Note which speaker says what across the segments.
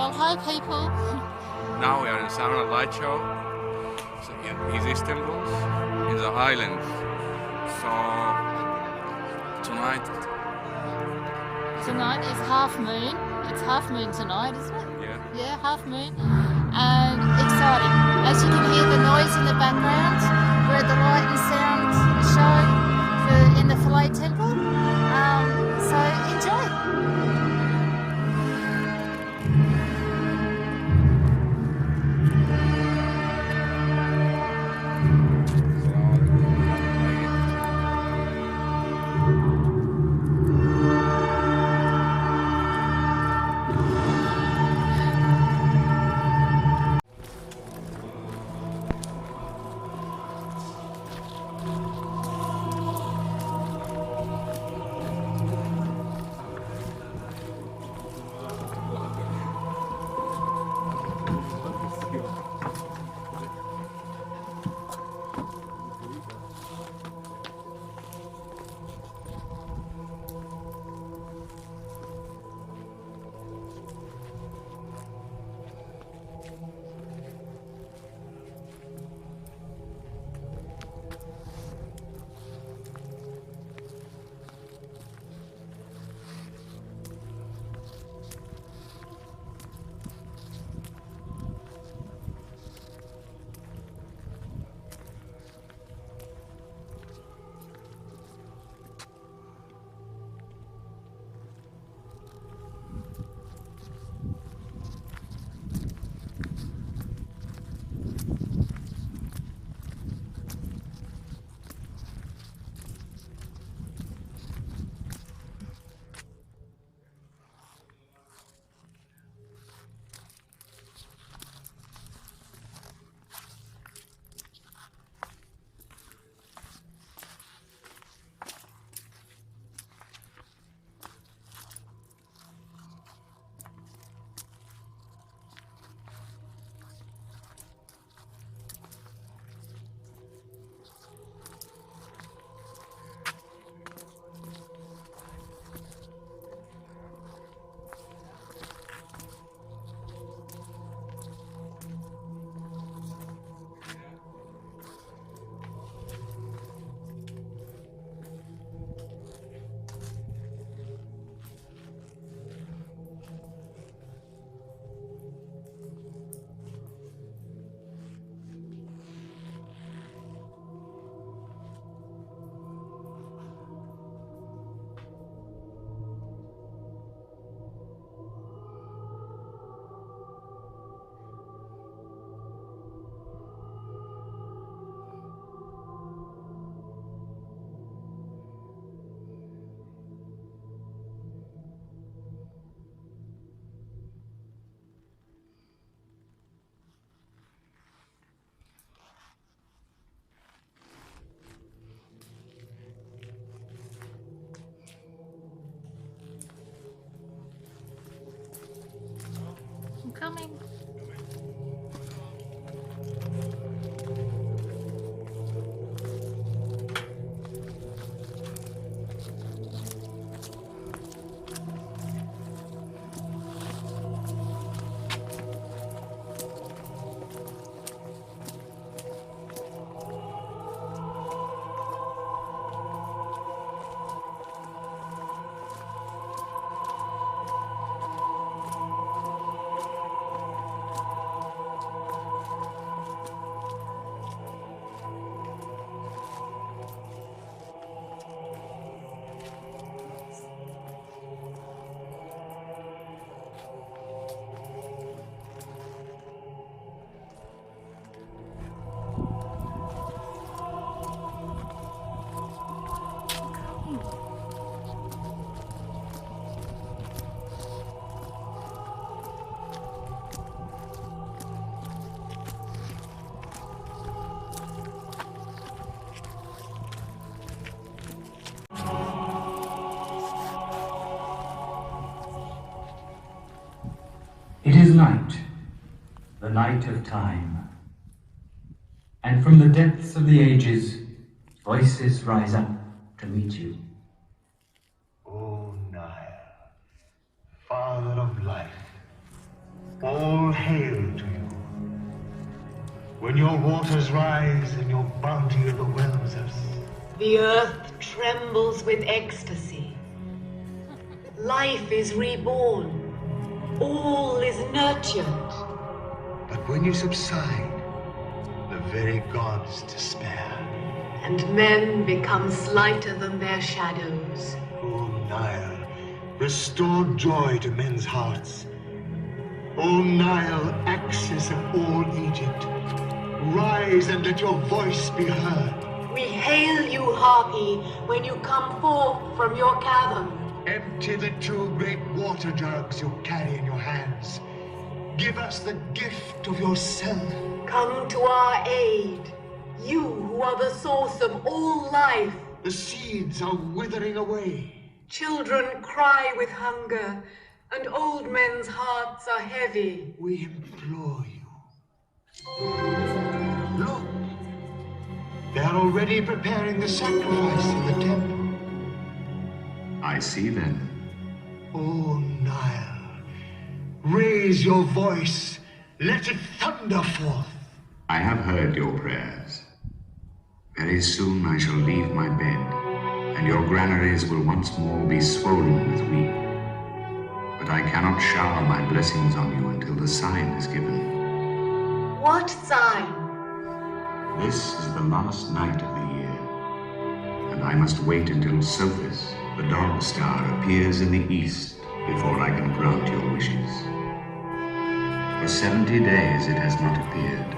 Speaker 1: Well, hi people.
Speaker 2: Now we are in Sound and Light show in Istanbul, in the Highlands. So tonight
Speaker 1: Tonight is half moon. It's half moon tonight, isn't it?
Speaker 2: Yeah.
Speaker 1: Yeah, half moon. And exciting. As you can hear the noise in the background, we're at the Light and Sound show in the Philae Temple. So enjoy. I'm coming.
Speaker 3: It is night, the night of time, and from the depths of the ages, voices rise up to meet you.
Speaker 4: O Nile, father of life, your waters rise and your bounty overwhelms us.
Speaker 5: The earth trembles with ecstasy. Life is reborn. All is nurtured.
Speaker 4: But when you subside, the very gods despair.
Speaker 5: And men become slighter than their shadows.
Speaker 4: O Nile, restore joy to men's hearts. O Nile, axis of all Egypt, rise and let your voice be heard.
Speaker 5: We hail you, Harpy, when you come forth from your cavern.
Speaker 4: Empty the 2 great water jugs you carry in your hands. Give us the gift of yourself.
Speaker 5: Come to our aid, you who are the source of all life.
Speaker 4: The seeds are withering away.
Speaker 5: Children cry with hunger, and old men's hearts are heavy.
Speaker 4: We implore you. Look, they are already preparing the sacrifice in the temple.
Speaker 6: I see them.
Speaker 4: O Nile, raise your voice. Let it thunder forth.
Speaker 6: I have heard your prayers. Very soon I shall leave my bed, and your granaries will once more be swollen with wheat. But I cannot shower my blessings on you until the sign is given.
Speaker 5: What sign?
Speaker 6: This is the last night of the year, and I must wait until Sophis, the dog star, appears in the east before I can grant your wishes. For 70 days it has not appeared,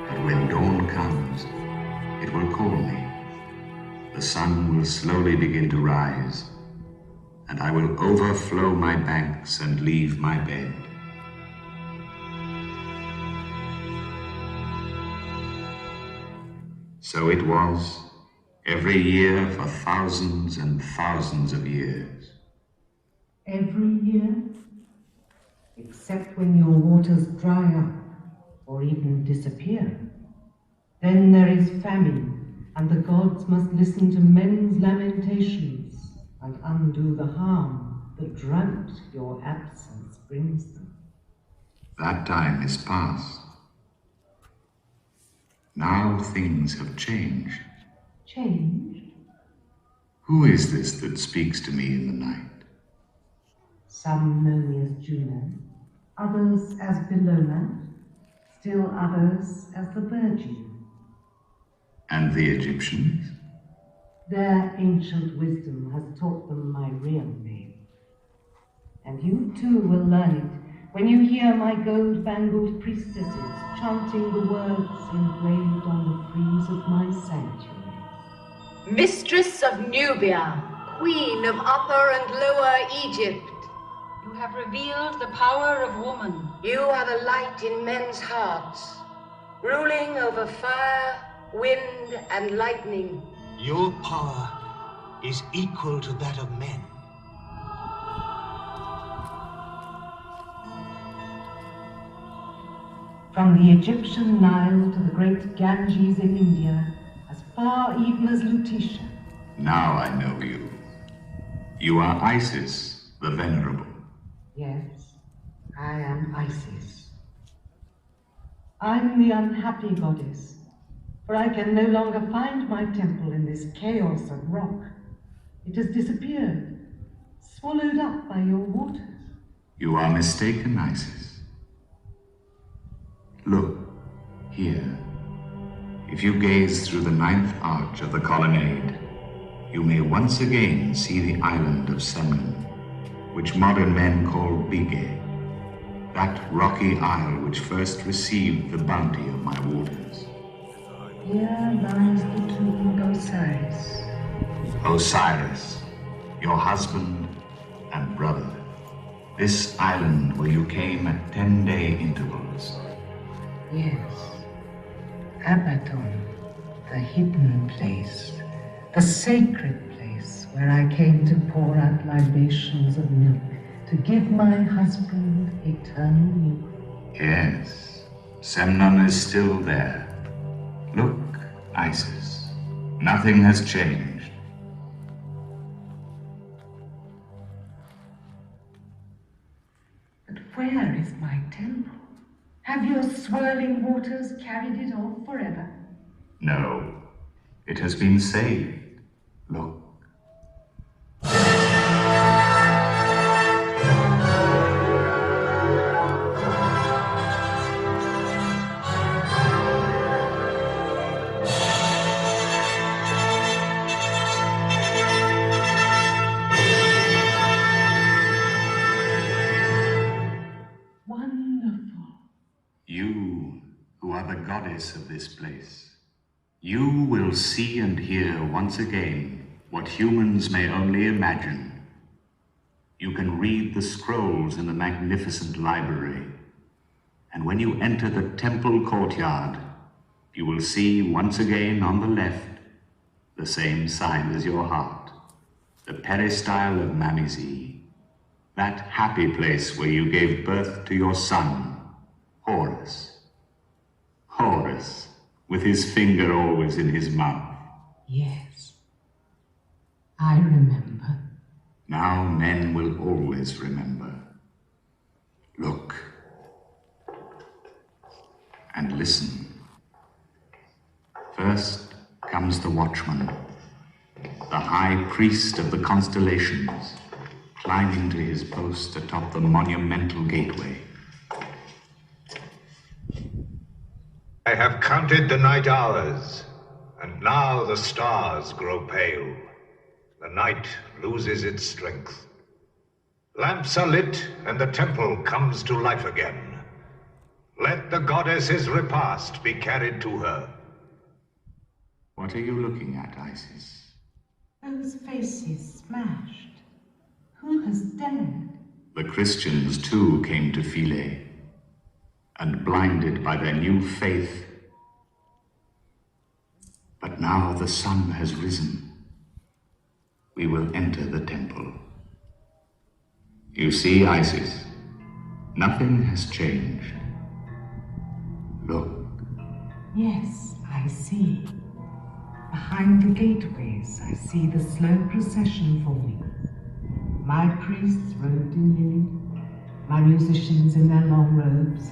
Speaker 6: but when dawn comes, it will call me. The sun will slowly begin to rise, and I will overflow my banks and leave my bed. So it was every year for thousands and thousands of years.
Speaker 7: Every year? Except when your waters dry up or even disappear. Then there is famine, and the gods must listen to men's lamentations and undo the harm the drought your absence brings them.
Speaker 6: That time is past. Now things have changed.
Speaker 7: Changed?
Speaker 6: Who is this that speaks to me in the night?
Speaker 7: Some know me as Juno, others as Bellona, still others as the Virgin.
Speaker 6: And the Egyptians?
Speaker 7: Their ancient wisdom has taught them my real name. And you too will learn it when you hear my gold-bangled priestesses chanting the words engraved on the frieze of my sanctuary.
Speaker 5: Mistress of Nubia, queen of Upper and Lower Egypt.
Speaker 8: You have revealed the power of woman.
Speaker 5: You are the light in men's hearts, ruling over fire, wind, and lightning.
Speaker 4: Your power is equal to that of men.
Speaker 7: From the Egyptian Nile to the great Ganges in India, as far even as Lutetia.
Speaker 6: Now I know you. You are Isis, the Venerable.
Speaker 7: Yes, I am Isis. I'm the unhappy goddess, for I can no longer find my temple in this chaos of rock. It has disappeared, swallowed up by your waters.
Speaker 6: You are mistaken, Isis. Look, here. If you gaze through the 9th arch of the colonnade, you may once again see the island of Semnon, which modern men call Bige, that rocky isle which first received the bounty of my waters.
Speaker 7: Here lies the tomb of Osiris.
Speaker 6: Osiris, your husband and brother. This island where you came at 10-day intervals.
Speaker 7: Yes, Abaddon, the hidden place, the sacred place where I came to pour out libations of milk to give my husband eternal youth.
Speaker 6: Yes, Semnon is still there. Look, Isis, nothing has changed.
Speaker 7: But where is my temple? Have your swirling waters carried it off forever?
Speaker 6: No, it has been saved. Look. You, who are the goddess of this place, you will see and hear once again what humans may only imagine. You can read the scrolls in the magnificent library, and when you enter the temple courtyard, you will see once again on the left the same sign as your heart, the peristyle of Mamizi, that happy place where you gave birth to your son, Horus. Horus, with his finger always in his mouth.
Speaker 7: Yes, I remember.
Speaker 6: Now men will always remember. Look and listen. First comes the watchman, the high priest of the constellations, climbing to his post atop the monumental gateway.
Speaker 4: I have counted the night hours, and now the stars grow pale. The night loses its strength. Lamps are lit, and the temple comes to life again. Let the goddess's repast be carried to her.
Speaker 6: What are you looking at, Isis?
Speaker 7: Those faces smashed. Who has dared?
Speaker 6: The Christians too came to Philae, and blinded by their new faith. But now the sun has risen. We will enter the temple. You see, Isis, nothing has changed. Look.
Speaker 7: Yes, I see. Behind the gateways, I see the slow procession forming. My priests robed in linen, my musicians in their long robes.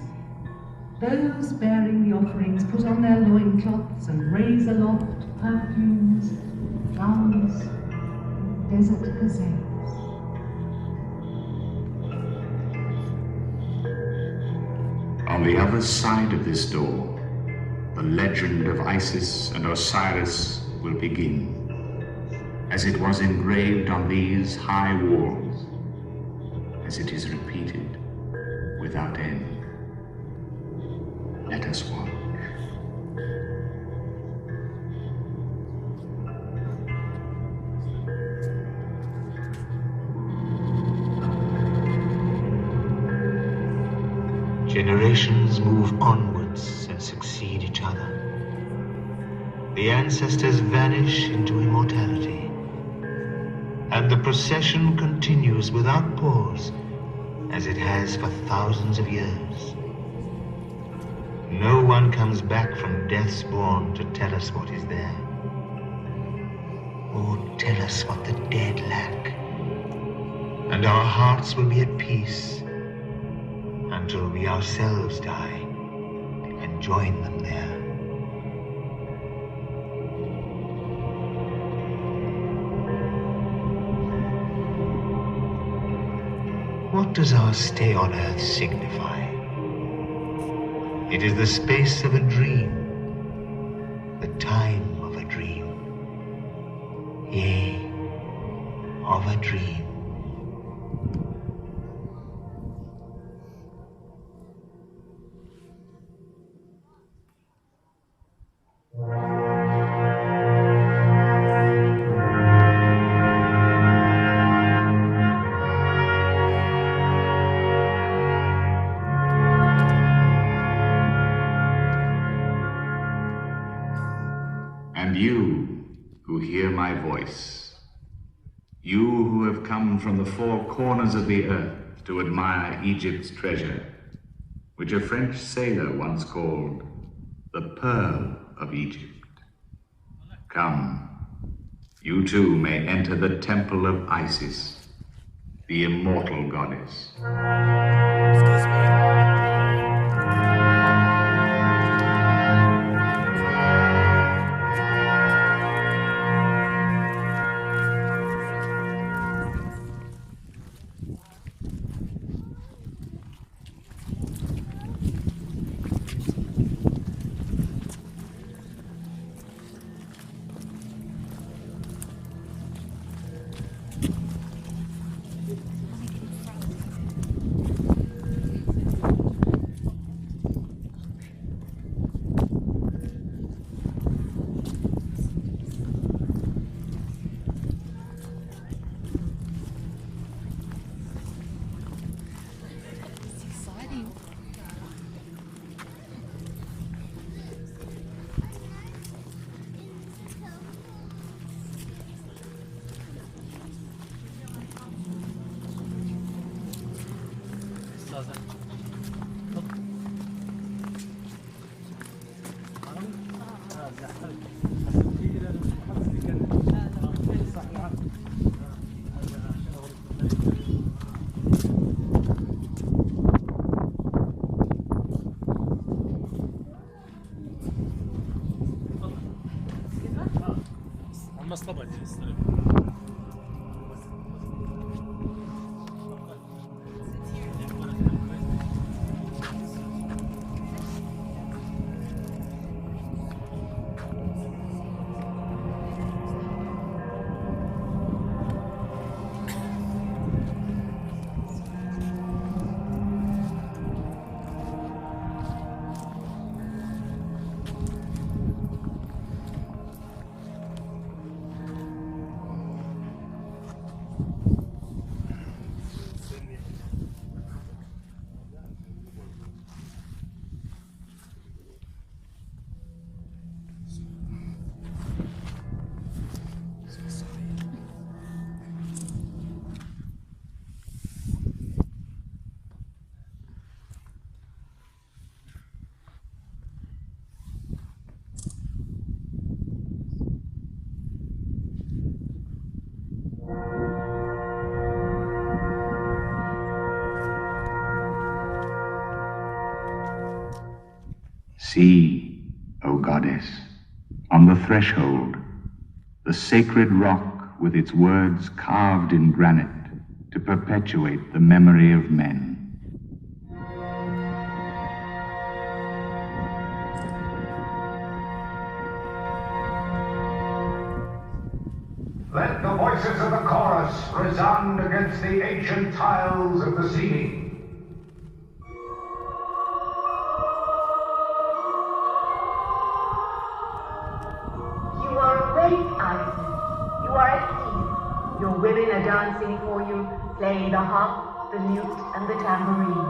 Speaker 7: Those bearing the offerings put on their loincloths and raise aloft perfumes, flowers, and desert gazelles.
Speaker 6: On the other side of this door, the legend of Isis and Osiris will begin, as it was engraved on these high walls, as it is repeated without end. Let us watch.
Speaker 4: Generations move onwards and succeed each other. The ancestors vanish into immortality, and the procession continues without pause, as it has for thousands of years. No one comes back from death's bourne to tell us what is there, or tell us what the dead lack, and our hearts will be at peace until we ourselves die and join them there. What does our stay on earth signify? It is the space of a dream, the time of a dream, yea, of a dream.
Speaker 6: And you who hear my voice, you who have come from the four corners of the earth to admire Egypt's treasure, which a French sailor once called the Pearl of Egypt. Come, you too may enter the temple of Isis, the immortal goddess.
Speaker 2: Excuse me.
Speaker 6: See, O goddess, on the threshold, the sacred rock with its words carved in granite to perpetuate the memory of men.
Speaker 9: Let the voices of the chorus resound against the ancient tiles of the ceiling.
Speaker 5: You are awake, Isis. You are at peace. Your women are dancing for you, playing the harp, the lute, and the tambourine.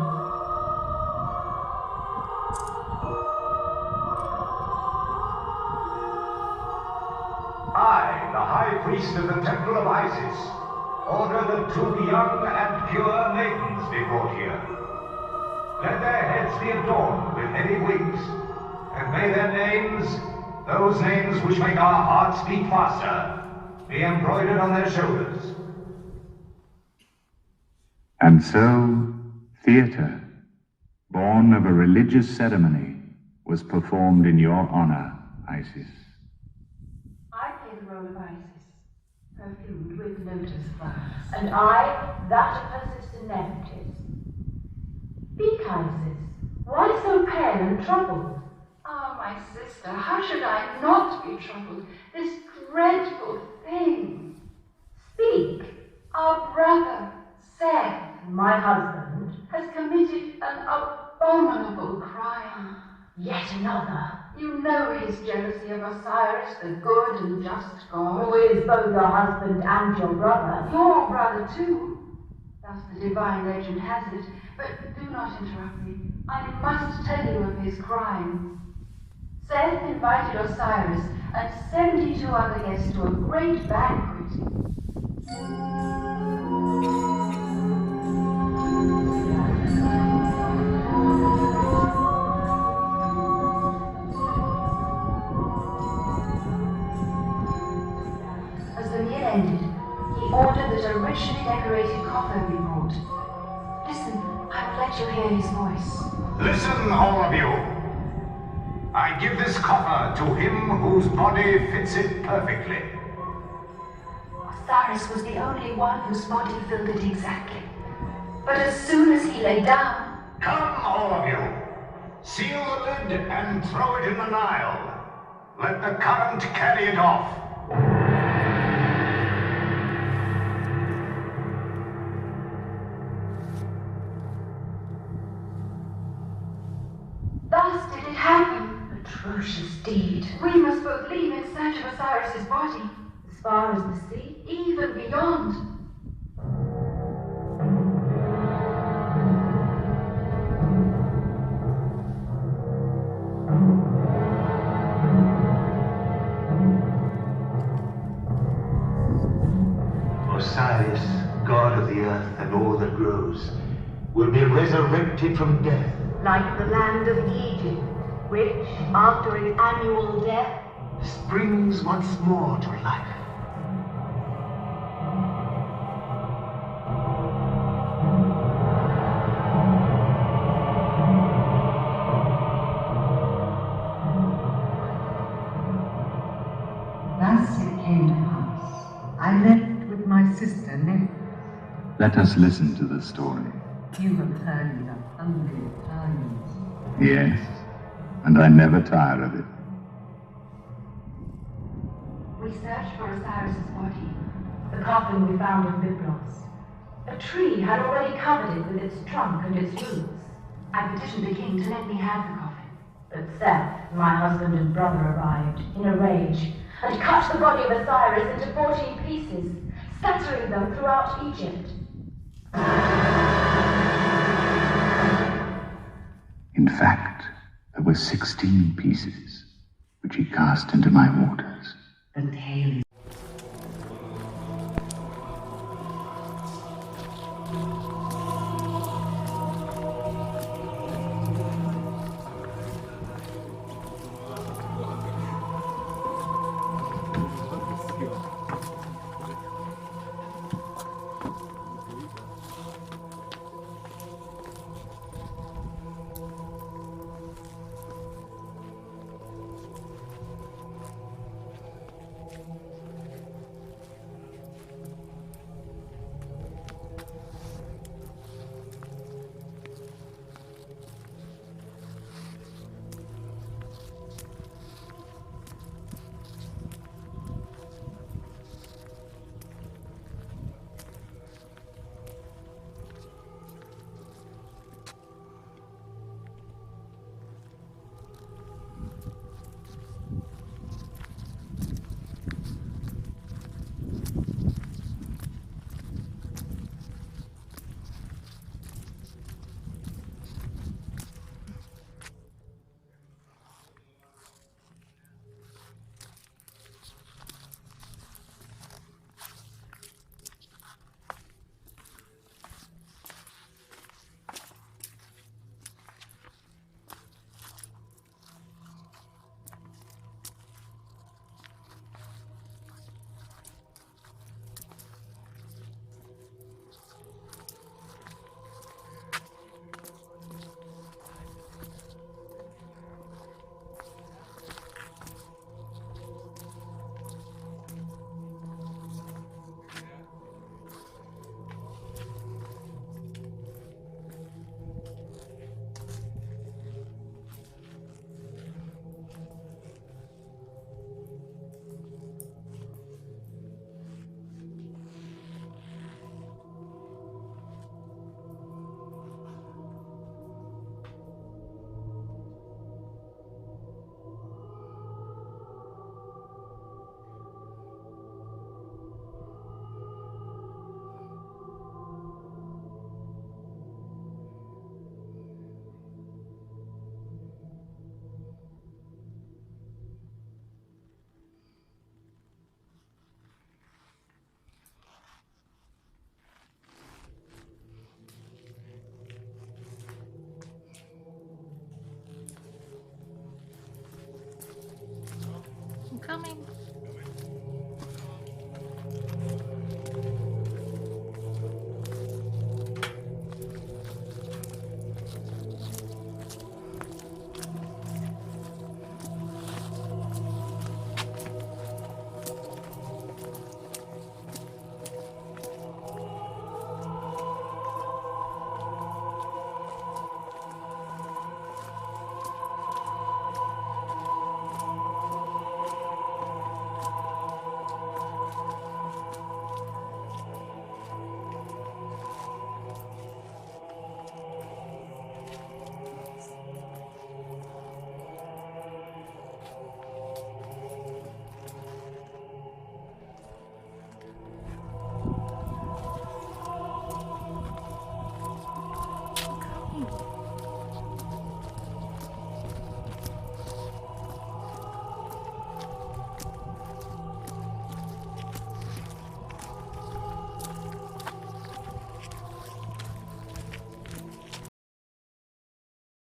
Speaker 9: I, the High Priest of the Temple of Isis, order that 2 young and pure maidens be brought here. Let their heads be adorned with heavy wigs, and may their names, those names which make our hearts beat faster, be embroidered on their shoulders.
Speaker 6: And so, theater, born of a religious ceremony, was performed in your honor, Isis.
Speaker 8: I play the role of Isis, perfumed with lotus flowers.
Speaker 5: And I, that of her sister Nephthys. Speak, Isis. Why so pale and troubled?
Speaker 8: Ah, my sister, how should I not be troubled? This dreadful thing.
Speaker 5: Speak.
Speaker 8: Our brother, Seth,
Speaker 5: My husband.
Speaker 8: has committed an abominable crime.
Speaker 5: Yet another.
Speaker 8: You know his jealousy of Osiris, the good and just God.
Speaker 5: Who is both your husband and your brother.
Speaker 8: Your brother, too. Thus the divine legend has it. But do not interrupt me. I must tell you of his crime. Seth invited Osiris and 72 other guests to a great banquet. As the meal ended, he ordered that a richly decorated coffer be brought. Listen, I will let you hear his voice.
Speaker 9: Listen, all of you. I give this coffer to him whose body fits it perfectly.
Speaker 8: Osiris was the only one whose body filled it exactly. But as soon as he lay down...
Speaker 9: Come, all of you. Seal the lid and throw it in the Nile. Let the current carry it off.
Speaker 8: Thus did it happen.
Speaker 5: Atrocious deed.
Speaker 8: We must both leave in search of Osiris's body.
Speaker 5: As far as the sea.
Speaker 8: Even beyond.
Speaker 4: Osiris, god of the earth and all that grows, will be resurrected from death.
Speaker 5: Like the land of Egypt, which, after its annual death,
Speaker 4: springs once more to life.
Speaker 7: Thus it came to pass. I left with my sister Nectanebo.
Speaker 6: Let us listen to the story.
Speaker 7: You have heard it 100 times.
Speaker 6: Yes, and I never tire of it.
Speaker 8: We searched for Osiris's body. The coffin we found in Byblos. A tree had already covered it with its trunk and its roots. I petitioned the king to let me have the coffin. But Seth, my husband and brother, arrived in a rage and cut the body of Osiris into 14 pieces, scattering them throughout Egypt.
Speaker 6: In fact, there were 16 pieces, which he cast into my waters.
Speaker 7: The tale is